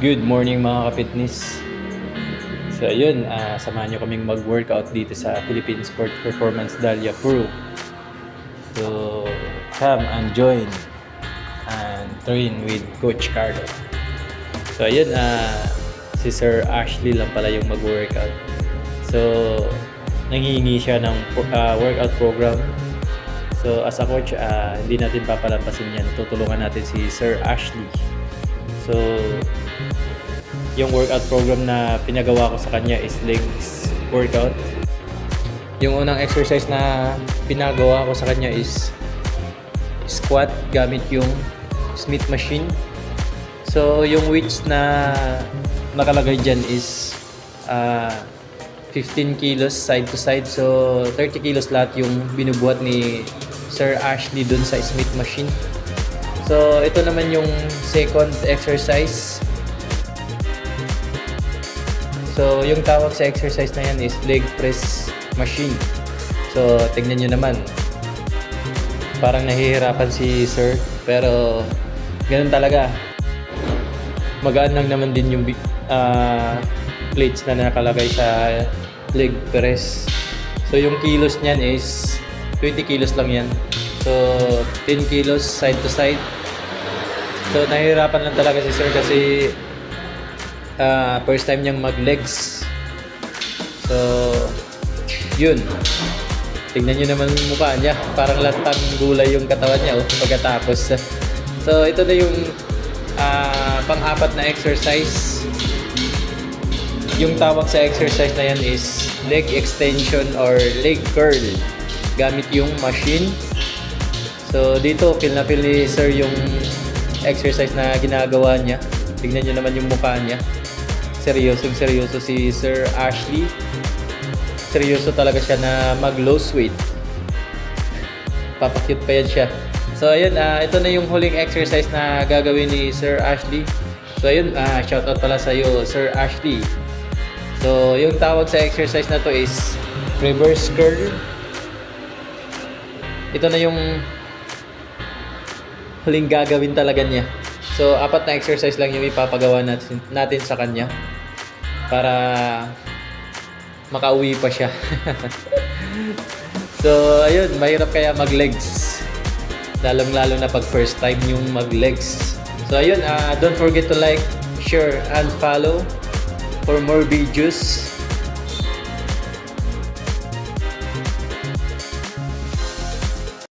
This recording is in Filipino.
Good morning mga ka-fitness. So ayun, samahan nyo kaming mag-workout dito sa Philippine Sport Performance Dahlia Crew. So come and join and train with Coach Carlo. So ayun, si Sir Ashley lang pala yung mag-workout. So nanghihingi siya ng workout program. So as a coach, hindi natin papalampasin yan. Tutulungan natin si Sir Ashley. So yung workout program na pinagawa ko sa kanya is legs workout. Yung unang exercise na pinagawa ko sa kanya is squat gamit yung Smith machine. So yung weights na nakalagay dyan is 15 kilos side to side. So 30 kilos lahat yung binubuhat ni Sir Ashley dun sa Smith machine. So ito naman yung second exercise. So, yung tawag sa exercise na yan is leg press machine. So, tignan nyo naman. Parang nahihirapan si Sir. Pero, ganun talaga. Magaan lang naman din yung plates na nakalagay sa leg press. So, yung kilos niyan is 20 kilos lang yan. So, 10 kilos side to side. So, nahihirapan lang talaga si Sir kasi first time niyang mag-legs. So, yun. Tignan nyo naman yung mukha niya. Parang lantang gulay yung katawan niya pagkatapos. So, ito na yung pang-apat na exercise. Yung tawag sa exercise na yan is leg extension or leg curl gamit yung machine. So, dito, feel na feel ni Sir yung exercise na ginagawa niya. Tignan nyo naman yung mukha niya. Seryoso si Sir Ashley. Seryoso talaga siya na mag-lose weight. Papakute pa yan siya. So ayun, ito na yung huling exercise na gagawin ni Sir Ashley. So ayun, shoutout pala sa iyo, Sir Ashley. So yung tawag sa exercise na to is reverse curl. Ito na yung huling gagawin talaga niya. So, 4 na exercise lang yung ipapagawa natin sa kanya para makauwi pa siya. So, ayun, mahirap kaya mag-legs. Lalong-lalo na pag first time yung mag-legs. So, ayun, don't forget to like, share, and follow for more videos.